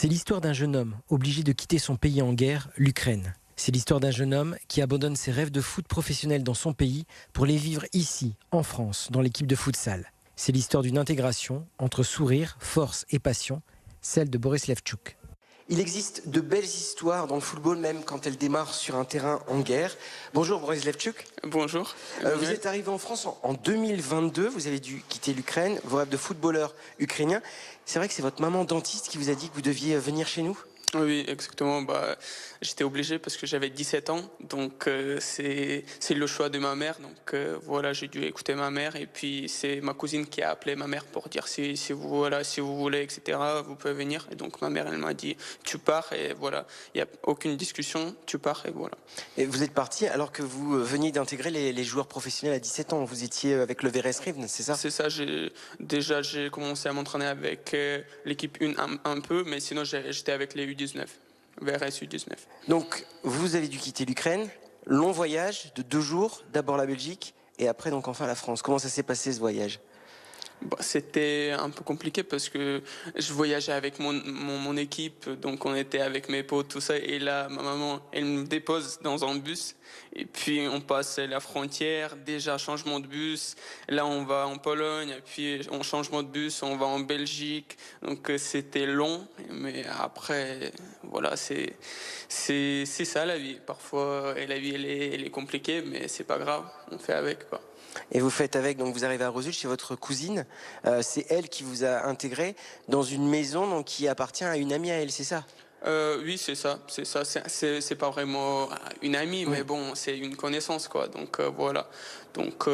C'est l'histoire d'un jeune homme obligé de quitter son pays en guerre, l'Ukraine. C'est l'histoire d'un jeune homme qui abandonne ses rêves de foot professionnel dans son pays pour les vivre ici, en France, dans l'équipe de futsal. C'est l'histoire d'une intégration entre sourire, force et passion, celle de Boris Levchuk. Il existe de belles histoires dans le football, même quand elles démarrent sur un terrain en guerre. Bonjour Boris Levchuk. Bonjour. Vous êtes arrivé en France en 2022, vous avez dû quitter l'Ukraine, vos rêves de footballeur ukrainien. C'est vrai que c'est votre maman dentiste qui vous a dit que vous deviez venir chez nous ? Oui, exactement. J'étais obligé parce que j'avais 17 ans. Donc, c'est le choix de ma mère. Donc, voilà, j'ai dû écouter ma mère. Et puis, c'est ma cousine qui a appelé ma mère pour dire si vous voulez, etc., vous pouvez venir. Et donc, ma mère, elle m'a dit, tu pars. Et voilà, il n'y a aucune discussion. Tu pars et voilà. Et vous êtes parti alors que vous veniez d'intégrer les joueurs professionnels à 17 ans. Vous étiez avec le Veres Rivne, c'est ça ? C'est ça. J'ai commencé à m'entraîner avec l'équipe 1 un peu. Mais sinon, j'étais avec les U19. Vers U19. Donc, vous avez dû quitter l'Ukraine, long voyage de 2 jours, d'abord la Belgique et après donc enfin la France. Comment ça s'est passé ce voyage ? C'était un peu compliqué parce que je voyageais avec mon équipe, donc on était avec mes potes, tout ça, et là, ma maman, elle me dépose dans un bus, et puis on passe la frontière, déjà changement de bus, là on va en Pologne, puis on changement de bus, on va en Belgique, donc c'était long, mais après, voilà, c'est ça la vie. Parfois, la vie, elle est compliquée, mais c'est pas grave, on fait avec, quoi. Et vous faites avec, donc vous arrivez à Rosul chez votre cousine. C'est elle qui vous a intégré dans une maison donc, qui appartient à une amie à elle, c'est ça ? Oui, c'est ça. C'est pas vraiment une amie, mais bon, c'est une connaissance, quoi. Donc voilà. Donc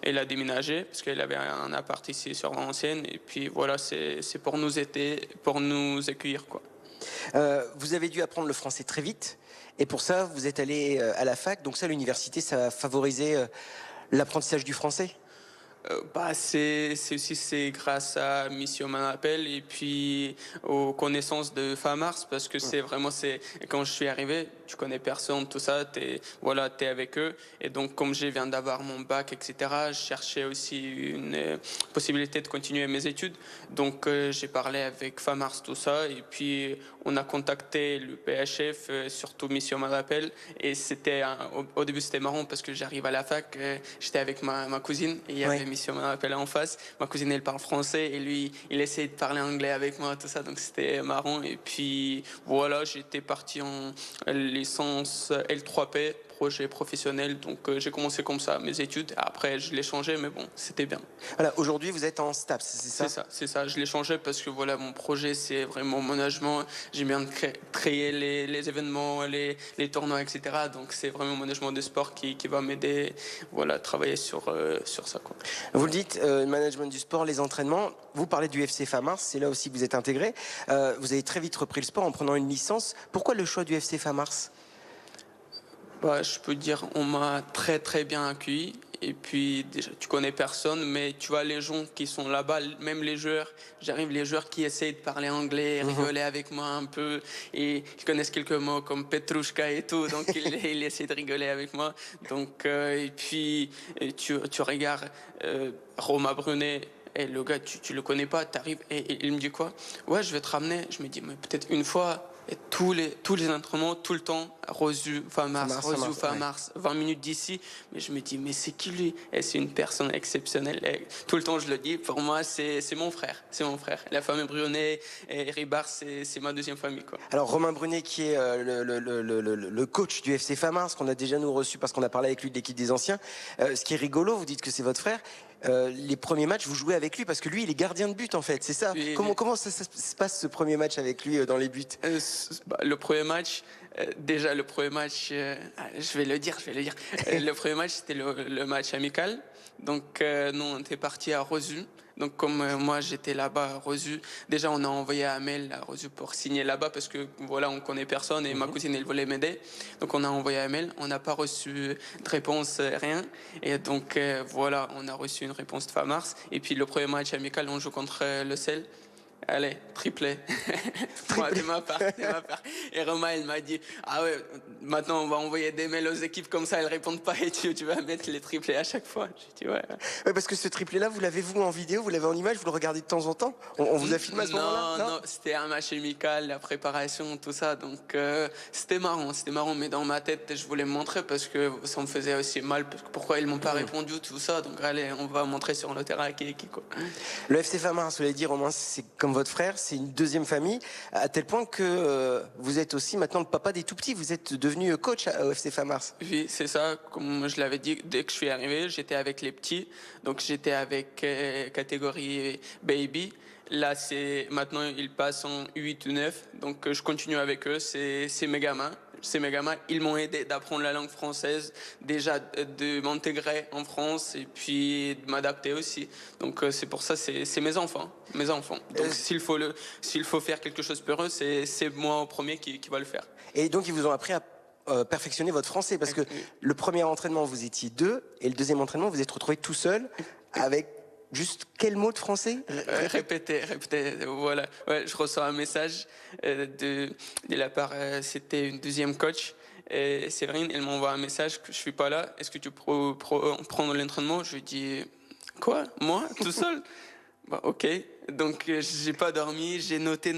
elle a déménagé parce qu'elle avait un appart ici sur Valenciennes. Et puis voilà, c'est pour nous aider, pour nous accueillir, quoi. Vous avez dû apprendre le français très vite. Et pour ça, vous êtes allé à la fac. Donc ça, l'université, ça a favorisé l'apprentissage du français ? C'est grâce à Mission Manapel et puis aux connaissances de Famars parce que c'est quand je suis arrivé, tu connais personne, tout ça, t'es avec eux et donc comme je viens d'avoir mon bac, etc., je cherchais aussi une possibilité de continuer mes études, donc j'ai parlé avec Famars, tout ça, et puis on a contacté le PHF, surtout Mission Manapel, et au début c'était marrant parce que j'arrive à la fac, j'étais avec ma cousine et il y avait Mission Manapel en face. Ma cousine, elle parle français et lui, il essayait de parler anglais avec moi, tout ça. Donc, c'était marrant. Et puis, voilà, j'étais parti en licence L3P, projet professionnel. Donc, j'ai commencé comme ça mes études. Après, je l'ai changé, mais bon, c'était bien. Voilà, aujourd'hui, vous êtes en STAPS, c'est ça ? C'est ça. Je l'ai changé parce que, voilà, mon projet, c'est vraiment management. J'aime bien créer les événements, les tournois, etc. Donc, c'est vraiment management de sport qui va m'aider, voilà, travailler sur ça, quoi. Vous le dites, management du sport, les entraînements. Vous parlez du FC Famars, c'est là aussi que vous êtes intégré. Vous avez très vite repris le sport en prenant une licence. Pourquoi le choix du FC Famars ? Je peux dire, on m'a très très bien accueilli. Et puis, déjà, tu connais personne, mais tu vois les gens qui sont là-bas, même les joueurs. J'arrive, les joueurs qui essayent de parler anglais, rigoler avec moi un peu. Et ils connaissent quelques mots comme Petrushka et tout. Donc, ils essaient de rigoler avec moi. Donc, et puis, tu regardes Romain Brunet. Et le gars, tu le connais pas, t'arrives et il me dit quoi ? Ouais, je vais te ramener. Je me dis, mais peut-être une fois. Et tous les entraînements, tout le temps, Rosu, Famars, 20 minutes d'ici. Mais je me dis, mais c'est qui lui ? Et c'est une personne exceptionnelle. Et tout le temps, je le dis, pour moi, c'est mon frère. C'est mon frère. La famille Brunet et Ribard, c'est ma deuxième famille, quoi. Alors, Romain Brunet, qui est le coach du FC Famars, qu'on a déjà nous reçu parce qu'on a parlé avec lui de l'équipe des anciens. Ce qui est rigolo, vous dites que c'est votre frère. Les premiers matchs, vous jouez avec lui parce que lui, il est gardien de but, en fait, c'est ça ? Comment ça se passe, ce premier match avec lui dans les buts ? Le premier match, je vais le dire. Le premier match, c'était le match amical. Donc, nous, on était partis à Rosu. Donc, comme moi, j'étais là-bas à Rosu, déjà, on a envoyé un mail à Rosu pour signer là-bas parce que, voilà, on connaît personne et ma cousine, elle voulait m'aider. Donc, on a envoyé un mail. On n'a pas reçu de réponse, rien. Et donc, voilà, on a reçu une réponse de Famars. Et puis, le premier match amical, on joue contre le Sel. Allez, triplé. Moi, de ma part. Et Romain, il m'a dit, ah ouais, maintenant, on va envoyer des mails aux équipes comme ça, elles répondent pas et tu vas mettre les triplés à chaque fois. J'ai dit, ouais. Ouais, parce que ce triplé-là, vous l'avez vous en vidéo, vous l'avez en image, vous le regardez de temps en temps. On vous a filmé à ce moment-là? Non, c'était un match amical, la préparation, tout ça. Donc, c'était marrant. Mais dans ma tête, je voulais me montrer parce que ça me faisait aussi mal. Parce que pourquoi ils m'ont pas répondu, tout ça. Donc, allez, on va montrer sur le terrain qui est qui, quoi. Le FC Famars, vous l'avez dit, Romain, c'est comme votre frère, c'est une deuxième famille, à tel point que vous êtes aussi maintenant le papa des tout petits. Vous êtes devenu coach au FC Famars. Oui, c'est ça. Comme je l'avais dit, dès que je suis arrivé, j'étais avec les petits. Donc, j'étais avec catégorie baby. Là, maintenant, ils passent en 8 ou 9. Donc, je continue avec eux. C'est mes gamins. Ils m'ont aidé d'apprendre la langue française, déjà de m'intégrer en France et puis de m'adapter aussi. Donc, c'est pour ça, c'est mes enfants. Donc, s'il faut faire quelque chose pour eux, c'est moi au premier qui va le faire. Et donc, ils vous ont appris à perfectionner votre français, parce que le premier entraînement, vous étiez 2, et le deuxième entraînement, vous êtes retrouvé tout seul, avec juste quel mot de français? Répétez, voilà. Ouais, je reçois un message de la part, c'était une deuxième coach, Séverine, elle m'envoie un message que je suis pas là, est-ce que tu peux prendre l'entraînement? Je lui dis, quoi? Moi? Tout seul? Bah, ok. Donc, j'ai pas dormi, j'ai noté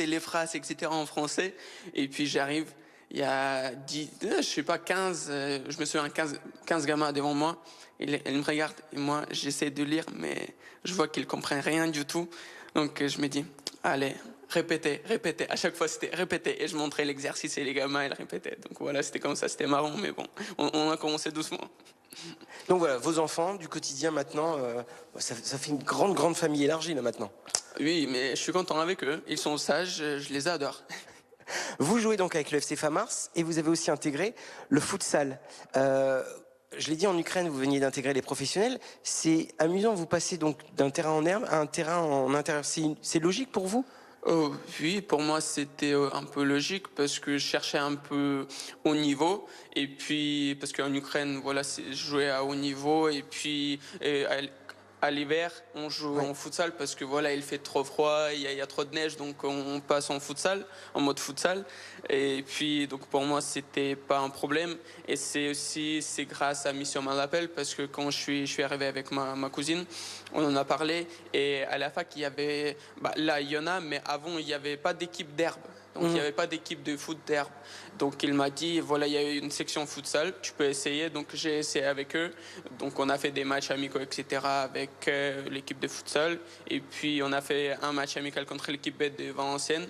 les phrases, etc. en français, et puis j'arrive. Il y a 10, je sais pas, 15, je me souviens, 15 gamins devant moi. Ils me regardent et moi, j'essaie de lire, mais je vois qu'ils comprennent rien du tout. Donc, je me dis, allez, répétez. À chaque fois, c'était répéter. Et je montrais l'exercice et les gamins, ils répétaient. Donc voilà, c'était comme ça, c'était marrant, mais bon, on a commencé doucement. Donc voilà, vos enfants du quotidien maintenant, ça fait une grande famille élargie là maintenant. Oui, mais je suis content avec eux. Ils sont sages, je les adore. Vous jouez donc avec le FC Famars et vous avez aussi intégré le futsal. Je l'ai dit, en Ukraine, vous veniez d'intégrer les professionnels. C'est amusant, vous passez donc d'un terrain en herbe à un terrain en intérieur. C'est logique pour vous? Oh, oui, pour moi c'était un peu logique parce que je cherchais un peu haut niveau et puis parce qu'en Ukraine voilà je jouais à haut niveau et puis à l'hiver on joue en futsal parce que voilà il fait trop froid, il y a trop de neige donc on passe en futsal, en mode futsal et puis donc pour moi c'était pas un problème et c'est grâce à Mission Malapel parce que quand je suis arrivé avec ma cousine on en a parlé et à la fac il y avait là il y en a mais avant il n'y avait pas d'équipe d'herbe. Donc il n'y avait pas d'équipe de foot d'herbe. Donc il m'a dit, voilà, il y a une section futsal, tu peux essayer. Donc j'ai essayé avec eux. Donc on a fait des matchs amicaux, etc. avec l'équipe de futsal. Et puis on a fait un match amical contre l'équipe B de Valenciennes.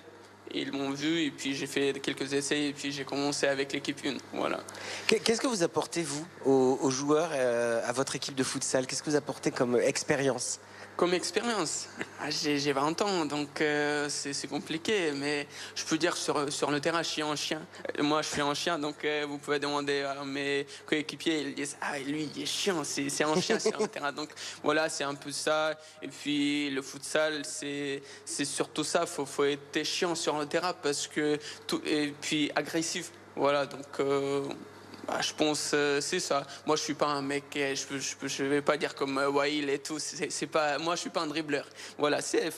Ils m'ont vu et puis j'ai fait quelques essais et puis j'ai commencé avec l'équipe 1. Voilà. Qu'est-ce que vous apportez, vous, aux joueurs, à votre équipe de futsal? Qu'est-ce que vous apportez comme expérience? Comme expérience, j'ai 20 ans, donc c'est compliqué, mais je peux dire sur le terrain, je suis un chien. Moi, je suis un chien, donc vous pouvez demander à mes coéquipiers, ils disent « Ah, lui, il est chiant, c'est un chien sur le terrain. » Donc voilà, c'est un peu ça. Et puis le futsal, c'est surtout ça, faut être chiant sur le terrain parce que et puis agressif. Voilà, donc... je pense c'est ça. Moi je suis pas un mec, je vais pas dire comme Wail et tout. C'est pas, moi je suis pas un dribbleur. Voilà, c'est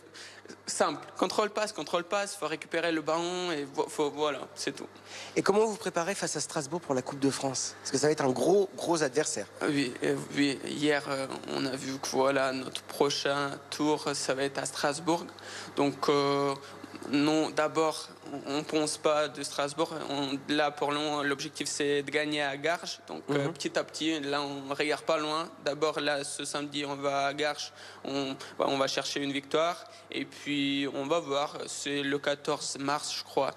simple. Contrôle passe, faut récupérer le ballon et voilà, c'est tout. Et comment vous vous préparez face à Strasbourg pour la Coupe de France? Parce que ça va être un gros adversaire. Oui. Hier on a vu que voilà notre prochain tour ça va être à Strasbourg. Donc non, d'abord, on ne pense pas de Strasbourg. Là, pour l'objectif, c'est de gagner à Garches. Donc, petit à petit, là, on ne regarde pas loin. D'abord, là, ce samedi, on va à Garches. On va chercher une victoire. Et puis, on va voir. C'est le 14 mars, je crois.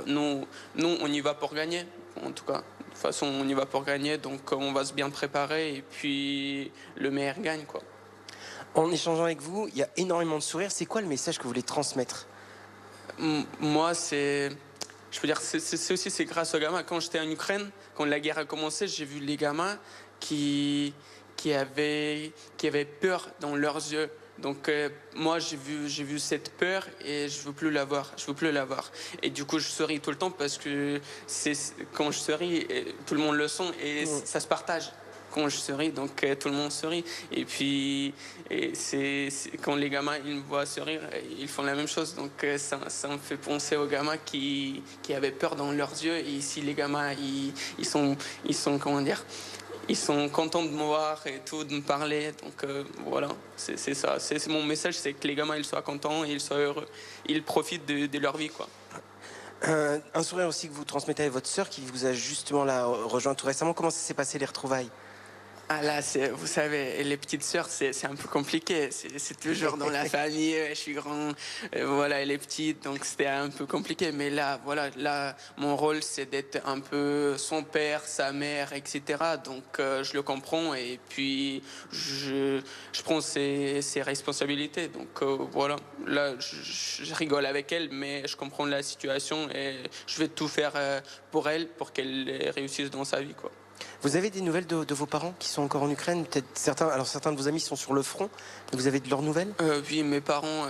Nous, on y va pour gagner, en tout cas. De toute façon, on y va pour gagner. Donc, on va se bien préparer. Et puis, le meilleur gagne, quoi. En échangeant avec vous, il y a énormément de sourires. C'est quoi le message que vous voulez transmettre? Moi, je peux dire, c'est grâce aux gamins. Quand j'étais en Ukraine, quand la guerre a commencé, j'ai vu les gamins qui avaient peur dans leurs yeux. Donc moi, j'ai vu cette peur et je veux plus la voir. Et du coup, je souris tout le temps parce que quand je souris, tout le monde le sent et ça se partage. quand je souris, donc tout le monde sourit. Et puis, quand les gamins ils me voient sourire, ils font la même chose. Donc ça me fait penser aux gamins qui avaient peur dans leurs yeux. Et ici, les gamins, ils sont comment dire, ils sont contents de me voir et tout, de me parler. Donc voilà, c'est ça. C'est mon message, c'est que les gamins ils soient contents et ils soient heureux. Ils profitent de leur vie, quoi. Un sourire aussi que vous transmettez à votre sœur qui vous a justement là rejoint tout récemment. Comment ça s'est passé les retrouvailles? Ah là, vous savez, les petites sœurs, c'est un peu compliqué. C'est toujours dans la famille. Je suis grand, voilà, elle est petite, donc c'était un peu compliqué. Mais là, voilà, là, mon rôle, c'est d'être un peu son père, sa mère, etc. Donc, je le comprends et puis je prends ses responsabilités. Donc, voilà, là, je rigole avec elle, mais je comprends la situation et je vais tout faire pour elle, pour qu'elle réussisse dans sa vie, quoi. Vous avez des nouvelles de vos parents qui sont encore en Ukraine? Peut-être certains de vos amis sont sur le front, mais vous avez de leurs nouvelles? Oui, mes parents,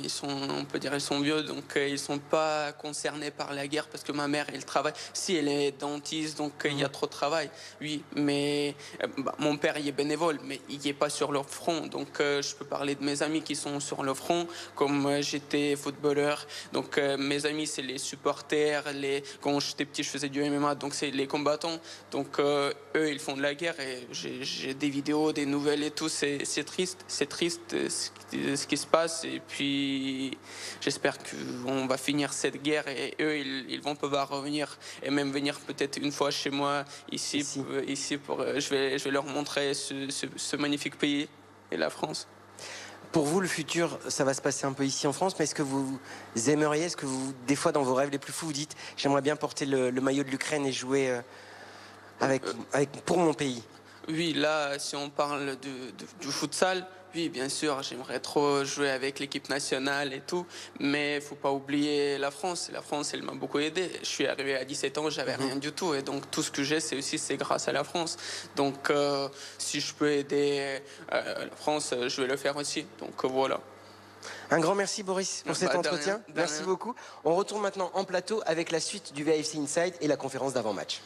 ils sont, on peut dire, ils sont vieux, donc ils sont pas concernés par la guerre parce que ma mère, elle travaille. Si elle est dentiste, donc il y a trop de travail. Oui, mais mon père, il est bénévole, mais il est pas sur le front. Donc je peux parler de mes amis qui sont sur le front, comme j'étais footballeur. Donc mes amis, c'est les supporters. Quand j'étais petit, je faisais du MMA, donc c'est les combattants. Donc eux, ils font de la guerre et j'ai des vidéos, des nouvelles et tout. C'est triste, ce qui se passe. Et puis j'espère qu'on va finir cette guerre et eux, ils vont pouvoir revenir et même venir peut-être une fois chez moi ici pour je vais leur montrer ce magnifique pays et la France. Pour vous, le futur, ça va se passer un peu ici en France, mais est-ce que vous aimeriez, est-ce que vous, des fois dans vos rêves les plus fous, vous dites j'aimerais bien porter le maillot de l'Ukraine et jouer pour mon pays? Oui, là, si on parle du futsal, oui, bien sûr, j'aimerais trop jouer avec l'équipe nationale et tout, mais il faut pas oublier la France. La France, elle m'a beaucoup aidé. Je suis arrivé à 17 ans, j'avais rien du tout, et donc tout ce que j'ai, c'est grâce à la France. Donc, si je peux aider la France, je vais le faire aussi. Donc voilà. Un grand merci Boris pour cet entretien. Merci beaucoup. On retourne maintenant en plateau avec la suite du VFC Inside et la conférence d'avant-match.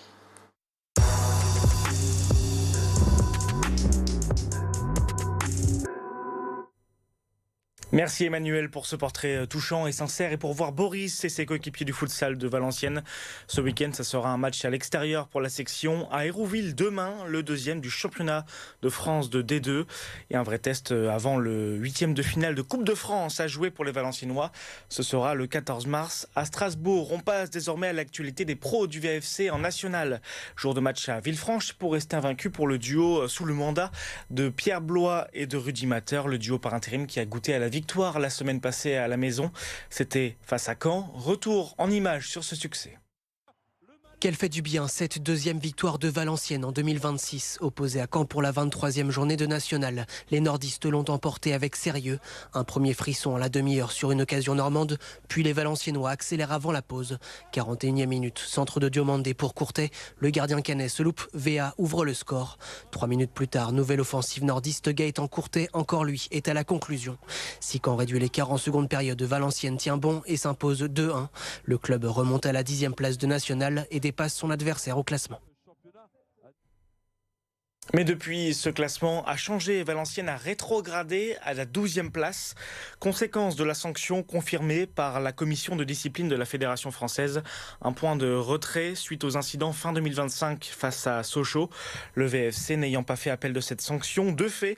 Merci Emmanuel pour ce portrait touchant et sincère et pour voir Boris et ses coéquipiers du futsal de Valenciennes. Ce week-end, ça sera un match à l'extérieur pour la section à Hérouville demain, le deuxième du championnat de France de D2 et un vrai test avant le 8e de finale de Coupe de France à jouer pour les Valenciennois. Ce sera le 14 mars à Strasbourg. On passe désormais à l'actualité des pros du VFC en national. Jour de match à Villefranche pour rester invaincu pour le duo sous le mandat de Pierre Blois et de Rudy Matter, le duo par intérim qui a goûté à la victoire la semaine passée à la maison. C'était face à Caen. Retour en images sur ce succès. Qu'elle fait du bien, cette deuxième victoire de Valenciennes en 2026. Opposée à Caen pour la 23e journée de National. Les nordistes l'ont emporté avec sérieux. Un premier frisson à la demi-heure sur une occasion normande, puis les Valenciennois accélèrent avant la pause. 41e minute, centre de Diomandé pour Courtet. Le gardien canet se loupe, VA ouvre le score. 3 minutes plus tard, nouvelle offensive nordiste, Gaëtan Courtet, encore lui, est à la conclusion. Si Caen réduit l'écart en seconde période, Valenciennes tient bon et s'impose 2-1. Le club remonte à la 10e place de National et dépasse son adversaire au classement. Mais depuis, ce classement a changé. Valenciennes a rétrogradé à la 12e place. Conséquence de la sanction confirmée par la commission de discipline de la Fédération française. Un point de retrait suite aux incidents fin 2025 face à Sochaux. Le VFC n'ayant pas fait appel de cette sanction, de fait,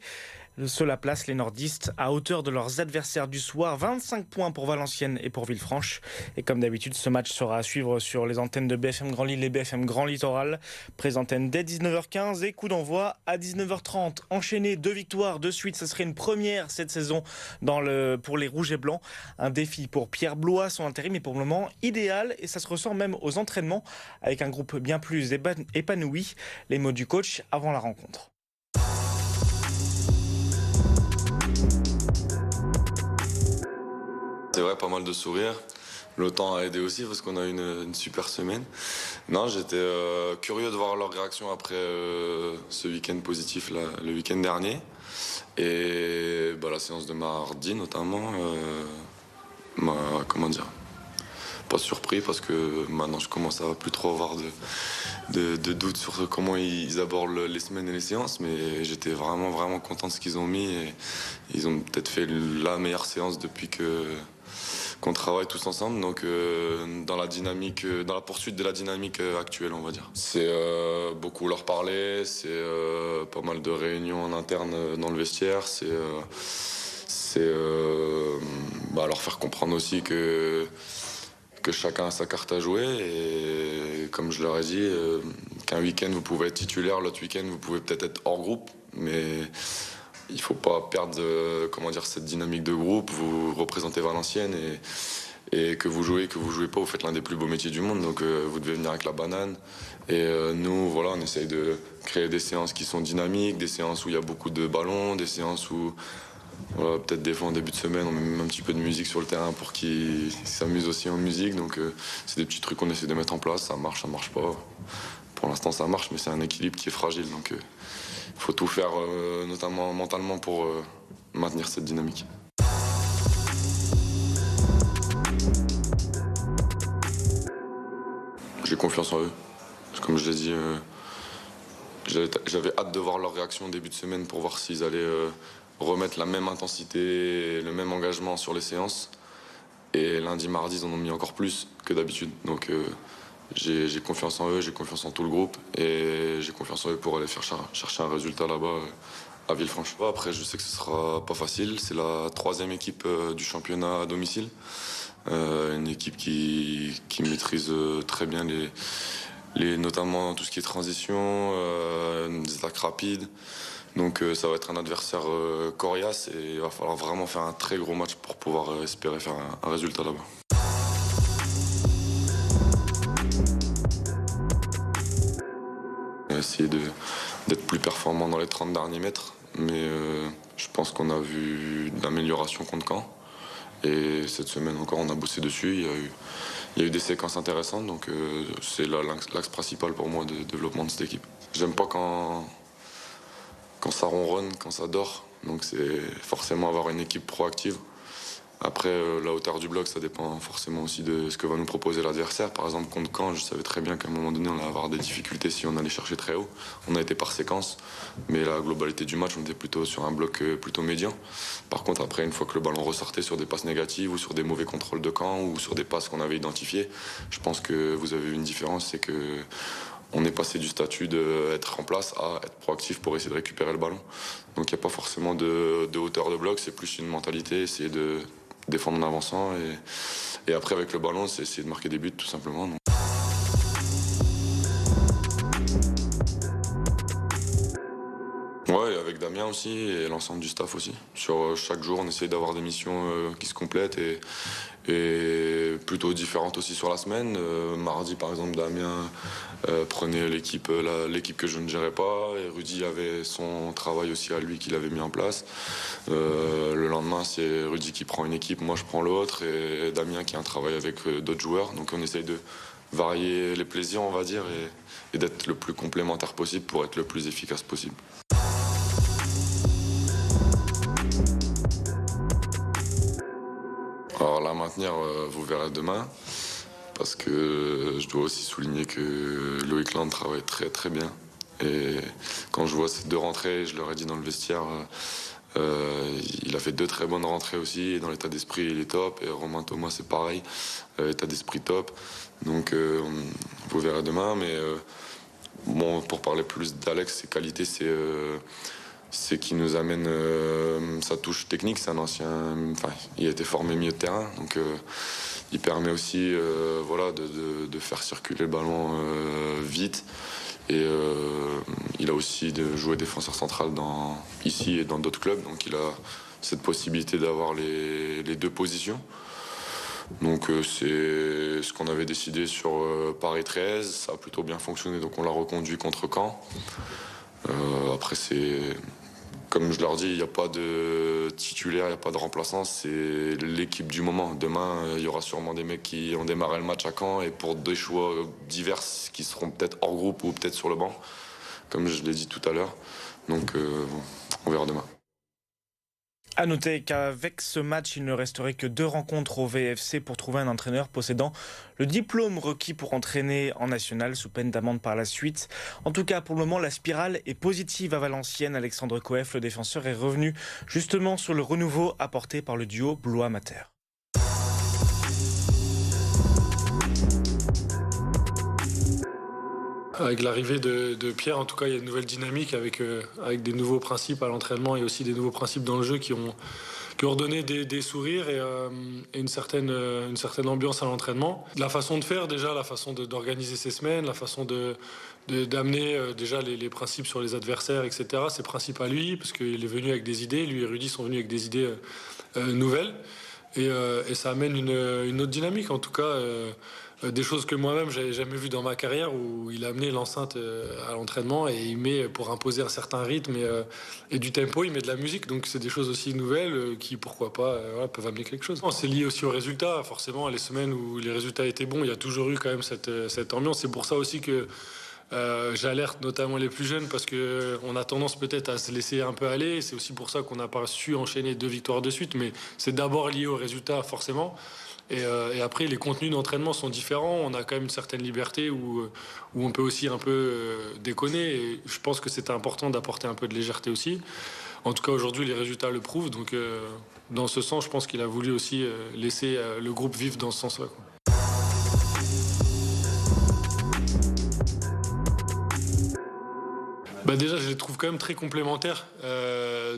cela place les nordistes à hauteur de leurs adversaires du soir. 25 points pour Valenciennes et pour Villefranche. Et comme d'habitude, ce match sera à suivre sur les antennes de BFM Grand Lille et BFM Grand Littoral. Prise d'antenne dès 19h15 et coup d'envoi à 19h30. Enchaîner 2 victoires de suite, ce serait une première cette saison pour les Rouges et Blancs. Un défi pour Pierre Blois, son intérim est pour le moment idéal et ça se ressent même aux entraînements avec un groupe bien plus épanoui. Les mots du coach avant la rencontre. C'est vrai, pas mal de sourires. Le temps a aidé aussi parce qu'on a eu une super semaine. Non, j'étais curieux de voir leur réaction après ce week-end positif là, le week-end dernier. Et la séance de mardi notamment, pas surpris parce que maintenant je commence à plus trop avoir de doutes sur comment ils abordent les semaines et les séances, mais j'étais vraiment content de ce qu'ils ont mis et ils ont peut-être fait la meilleure séance depuis qu'on travaille tous ensemble, donc dans la poursuite de la dynamique actuelle, on va dire. C'est beaucoup leur parler, c'est pas mal de réunions en interne dans le vestiaire, c'est leur faire comprendre aussi que chacun a sa carte à jouer et comme je leur ai dit, qu'un week-end vous pouvez être titulaire, l'autre week-end vous pouvez peut-être être hors groupe, mais il faut pas perdre cette dynamique de groupe. Vous représentez Valenciennes et que vous jouez pas, vous faites l'un des plus beaux métiers du monde, donc vous devez venir avec la banane. Et nous, voilà, on essaye de créer des séances qui sont dynamiques, des séances où il y a beaucoup de ballons, des séances où voilà, peut-être des fois en début de semaine on met même un petit peu de musique sur le terrain pour qu'ils s'amusent aussi en musique, donc c'est des petits trucs qu'on essaie de mettre en place. Ça marche pas. Pour l'instant ça marche, mais c'est un équilibre qui est fragile, donc il faut tout faire, notamment mentalement, pour maintenir cette dynamique. J'ai confiance en eux. Comme je l'ai dit, j'avais hâte de voir leur réaction au début de semaine pour voir s'ils allaient remettre la même intensité et le même engagement sur les séances. Et lundi, mardi, ils en ont mis encore plus que d'habitude. Donc j'ai confiance en eux, j'ai confiance en tout le groupe et j'ai confiance en eux pour aller chercher un résultat là-bas à Villefranche. Après, je sais que ce sera pas facile. C'est la 3e équipe du championnat à domicile. Une équipe qui maîtrise très bien notamment tout ce qui est transition, des attaques rapides. Donc ça va être un adversaire coriace et il va falloir vraiment faire un très gros match pour pouvoir espérer faire un résultat là-bas. On va essayer d'être plus performant dans les 30 derniers mètres, mais je pense qu'on a vu d'amélioration contre Caen. Et cette semaine encore, on a bossé dessus. Il y a eu des séquences intéressantes, donc c'est l'axe principal pour moi de développement de cette équipe. J'aime pas quand ça ronronne, quand ça dort, donc c'est forcément avoir une équipe proactive. Après, la hauteur du bloc, ça dépend forcément aussi de ce que va nous proposer l'adversaire. Par exemple, contre Caen, je savais très bien qu'à un moment donné, on allait avoir des difficultés si on allait chercher très haut. On a été par séquence, mais la globalité du match, on était plutôt sur un bloc plutôt médian. Par contre, après, une fois que le ballon ressortait sur des passes négatives ou sur des mauvais contrôles de Caen ou sur des passes qu'on avait identifiées, je pense que vous avez vu une différence, c'est que on est passé du statut d'être en place à être proactif pour essayer de récupérer le ballon. Donc il n'y a pas forcément de hauteur de bloc, c'est plus une mentalité, essayer de défendre en avançant et après avec le ballon c'est essayer de marquer des buts tout simplement. Ouais, et avec Damien aussi et l'ensemble du staff aussi. Sur chaque jour on essaye d'avoir des missions qui se complètent et plutôt différentes aussi sur la semaine. Mardi par exemple Damien prenait l'équipe que je ne gérais pas et Rudy avait son travail aussi à lui qu'il avait mis en place. Le lendemain c'est Rudy qui prend une équipe, moi je prends l'autre et Damien qui a un travail avec d'autres joueurs. Donc on essaye de varier les plaisirs on va dire et d'être le plus complémentaire possible pour être le plus efficace possible. Alors la maintenir, vous verrez demain, parce que je dois aussi souligner que Loïc Land travaille très bien. Et quand je vois ces 2 rentrées, je leur ai dit dans le vestiaire, il a fait 2 très bonnes rentrées aussi, et dans l'état d'esprit il est top, et Romain Thomas c'est pareil, état d'esprit top. Donc vous verrez demain, mais bon, pour parler plus d'Alex, ses qualités, c'est qu'il nous amène sa touche technique. C'est un ancien, il a été formé milieu de terrain, donc il permet aussi de faire circuler le ballon vite. Et il a aussi de jouer défenseur central ici et dans d'autres clubs, donc il a cette possibilité d'avoir les 2 positions. Donc c'est ce qu'on avait décidé sur Paris 13, ça a plutôt bien fonctionné, donc on l'a reconduit contre Caen. Après c'est... Comme je leur dis, il n'y a pas de titulaire, il n'y a pas de remplaçant, c'est l'équipe du moment. Demain, il y aura sûrement des mecs qui ont démarré le match à Caen et pour des choix divers qui seront peut-être hors groupe ou peut-être sur le banc, comme je l'ai dit tout à l'heure. Donc on verra demain. À noter qu'avec ce match, il ne resterait que 2 rencontres au VFC pour trouver un entraîneur possédant le diplôme requis pour entraîner en national sous peine d'amende par la suite. En tout cas, pour le moment, la spirale est positive à Valenciennes. Alexandre Coef, le défenseur, est revenu justement sur le renouveau apporté par le duo Blois-Mater. Avec l'arrivée de Pierre, en tout cas, il y a une nouvelle dynamique avec des nouveaux principes à l'entraînement et aussi des nouveaux principes dans le jeu qui ont donné des sourires et une certaine ambiance à l'entraînement. La façon de faire déjà, la façon d'organiser ses semaines, la façon d'amener déjà les principes sur les adversaires, etc. Ses principes à lui, parce qu'il est venu avec des idées, lui et Rudy sont venus avec des idées nouvelles. Et ça amène une autre dynamique, en tout cas. Des choses que moi-même j'avais jamais vues dans ma carrière, où il a amené l'enceinte à l'entraînement et il met, pour imposer un certain rythme et du tempo, il met de la musique. Donc c'est des choses aussi nouvelles qui, pourquoi pas, voilà, peuvent amener quelque chose. C'est lié aussi aux résultats. Forcément, les semaines où les résultats étaient bons, il y a toujours eu quand même cette ambiance. C'est pour ça aussi que j'alerte notamment les plus jeunes, parce qu'on a tendance peut-être à se laisser un peu aller. C'est aussi pour ça qu'on n'a pas su enchaîner 2 victoires de suite, mais c'est d'abord lié aux résultats forcément. Et après, les contenus d'entraînement sont différents. On a quand même une certaine liberté où on peut aussi un peu déconner. Et je pense que c'était important d'apporter un peu de légèreté aussi. En tout cas, aujourd'hui, les résultats le prouvent. Donc, dans ce sens, je pense qu'il a voulu aussi laisser le groupe vivre dans ce sens-là, quoi. Bah déjà, je les trouve quand même très complémentaires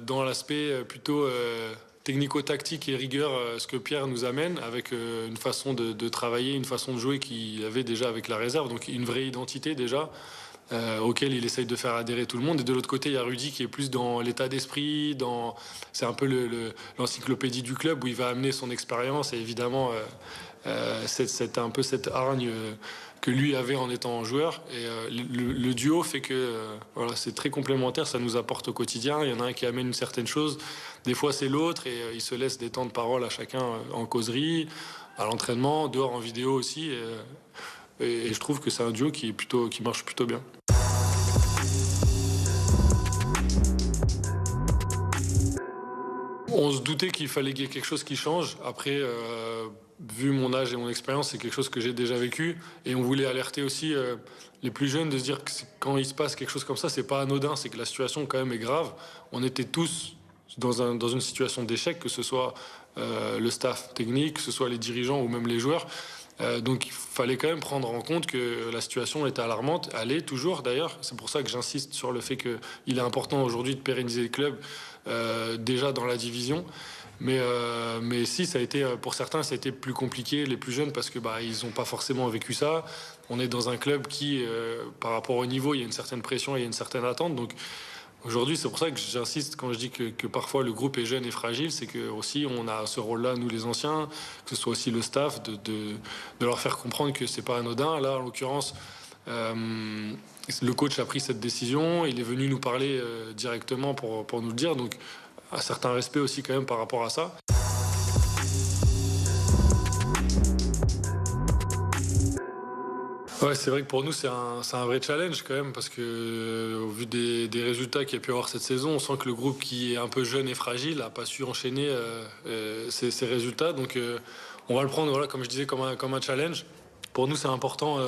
dans l'aspect plutôt technico-tactique et rigueur, ce que Pierre nous amène, avec une façon de travailler, une façon de jouer qu'il avait déjà avec la réserve, donc une vraie identité déjà, auquel il essaye de faire adhérer tout le monde. Et de l'autre côté, il y a Rudy qui est plus dans l'état d'esprit, c'est un peu l'encyclopédie du club, où il va amener son expérience et évidemment c'est un peu cette hargne que lui avait en étant joueur. Et le duo fait que voilà, c'est très complémentaire, ça nous apporte au quotidien. Il y en a un qui amène une certaine chose, des fois c'est l'autre, et il se laisse des temps de parole à chacun en causerie, à l'entraînement, dehors en vidéo aussi. Et je trouve que c'est un duo qui marche plutôt bien. On se doutait qu'il fallait qu'il y ait quelque chose qui change. Après, vu mon âge et mon expérience, c'est quelque chose que j'ai déjà vécu. Et on voulait alerter aussi les plus jeunes de se dire que quand il se passe quelque chose comme ça, c'est pas anodin, c'est que la situation quand même est grave. On était tous dans une situation d'échec, que ce soit le staff technique, que ce soit les dirigeants ou même les joueurs. Donc il fallait quand même prendre en compte que la situation était alarmante, elle est toujours d'ailleurs. C'est pour ça que j'insiste sur le fait qu'il est important aujourd'hui de pérenniser le club déjà dans la division. Mais si, ça a été, pour certains, ça a été plus compliqué, les plus jeunes, parce que ils n'ont pas forcément vécu ça. On est dans un club qui, par rapport au niveau, il y a une certaine pression, il y a une certaine attente. Donc aujourd'hui, c'est pour ça que j'insiste quand je dis que parfois le groupe est jeune et fragile, c'est que aussi on a ce rôle-là, nous les anciens, que ce soit aussi le staff, de leur faire comprendre que c'est pas anodin. Là, en l'occurrence, le coach a pris cette décision, il est venu nous parler directement pour nous le dire, donc un certain respect aussi quand même par rapport à ça. Ouais, c'est vrai que pour nous, c'est un vrai challenge quand même, parce que au vu des résultats qu'il y a pu avoir cette saison, on sent que le groupe qui est un peu jeune et fragile n'a pas su enchaîner ces résultats. Donc on va le prendre, voilà, comme je disais, comme un challenge. Pour nous, c'est important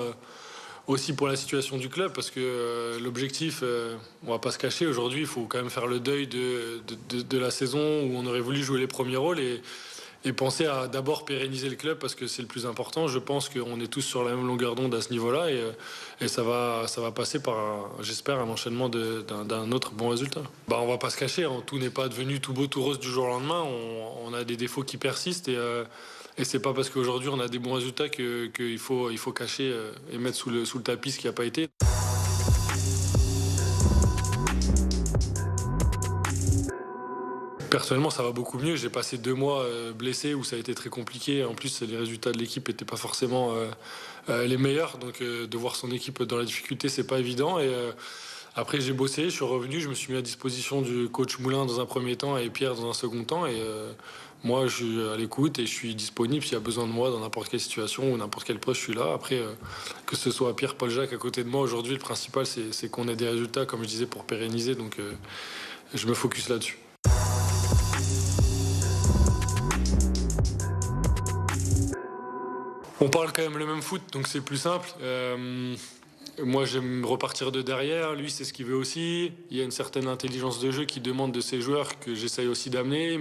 aussi pour la situation du club, parce que l'objectif, on va pas se cacher, aujourd'hui, il faut quand même faire le deuil de la saison où on aurait voulu jouer les premiers rôles et penser à d'abord pérenniser le club, parce que c'est le plus important. Je pense qu'on est tous sur la même longueur d'onde à ce niveau-là, et ça va passer par, j'espère, un enchaînement d'un autre bon résultat. On va pas se cacher, hein, tout n'est pas devenu tout beau, tout rose du jour au lendemain. On a des défauts qui persistent, et c'est pas parce qu'aujourd'hui on a des bons résultats qu'il faut cacher et mettre sous le tapis ce qui n'a pas été. Personnellement, ça va beaucoup mieux. J'ai passé 2 mois blessé où ça a été très compliqué. En plus, les résultats de l'équipe n'étaient pas forcément les meilleurs. Donc, de voir son équipe dans la difficulté, c'est pas évident. Et après, j'ai bossé, je suis revenu, je me suis mis à disposition du coach Moulin dans un premier temps et Pierre dans un second temps. Et moi, je suis à l'écoute et je suis disponible s'il y a besoin de moi dans n'importe quelle situation ou n'importe quel poste, je suis là. Après, que ce soit Pierre, Paul Jacques à côté de moi, aujourd'hui, le principal, c'est qu'on ait des résultats, comme je disais, pour pérenniser. Donc, je me focus là-dessus. On parle quand même le même foot, donc c'est plus simple. Moi, j'aime repartir de derrière. Lui, c'est ce qu'il veut aussi. Il y a une certaine intelligence de jeu qui demande de ses joueurs que j'essaye aussi d'amener.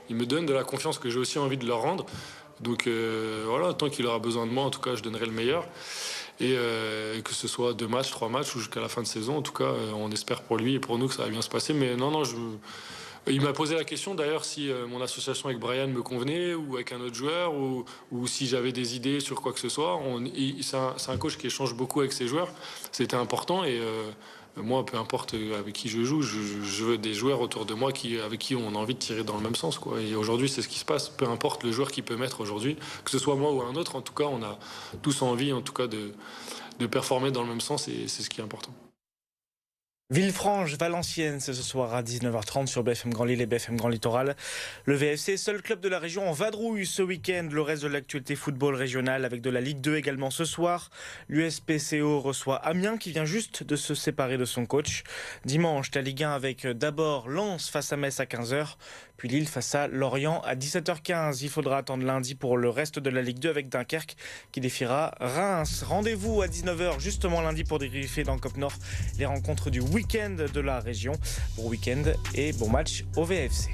Il me donne de la confiance que j'ai aussi envie de leur rendre. Donc voilà, tant qu'il aura besoin de moi, en tout cas, je donnerai le meilleur. Et que ce soit 2 matchs, 3 matchs ou jusqu'à la fin de saison, en tout cas, on espère pour lui et pour nous que ça va bien se passer. Mais non, il m'a posé la question d'ailleurs si mon association avec Brian me convenait ou avec un autre joueur ou si j'avais des idées sur quoi que ce soit. C'est un coach qui échange beaucoup avec ses joueurs. C'était important et moi, peu importe avec qui je joue, je veux des joueurs autour de moi avec qui on a envie de tirer dans le même sens, quoi. Et aujourd'hui, c'est ce qui se passe. Peu importe le joueur qui peut mettre aujourd'hui, que ce soit moi ou un autre, en tout cas, on a tous envie, en tout cas, de performer dans le même sens et c'est ce qui est important. Villefranche-Valenciennes, c'est ce soir à 19h30 sur BFM Grand Lille et BFM Grand Littoral. Le VFC, seul club de la région en vadrouille ce week-end. Le reste de l'actualité football régional avec de la Ligue 2 également ce soir. L'USPCO reçoit Amiens qui vient juste de se séparer de son coach. Dimanche, la Ligue 1 avec d'abord Lens face à Metz à 15h, puis Lille face à Lorient à 17h15. Il faudra attendre lundi pour le reste de la Ligue 2 avec Dunkerque qui défiera Reims. Rendez-vous à 19h justement lundi pour débriefer dans COP Nord les rencontres du week-end de la région. Bon week-end et bon match au VFC.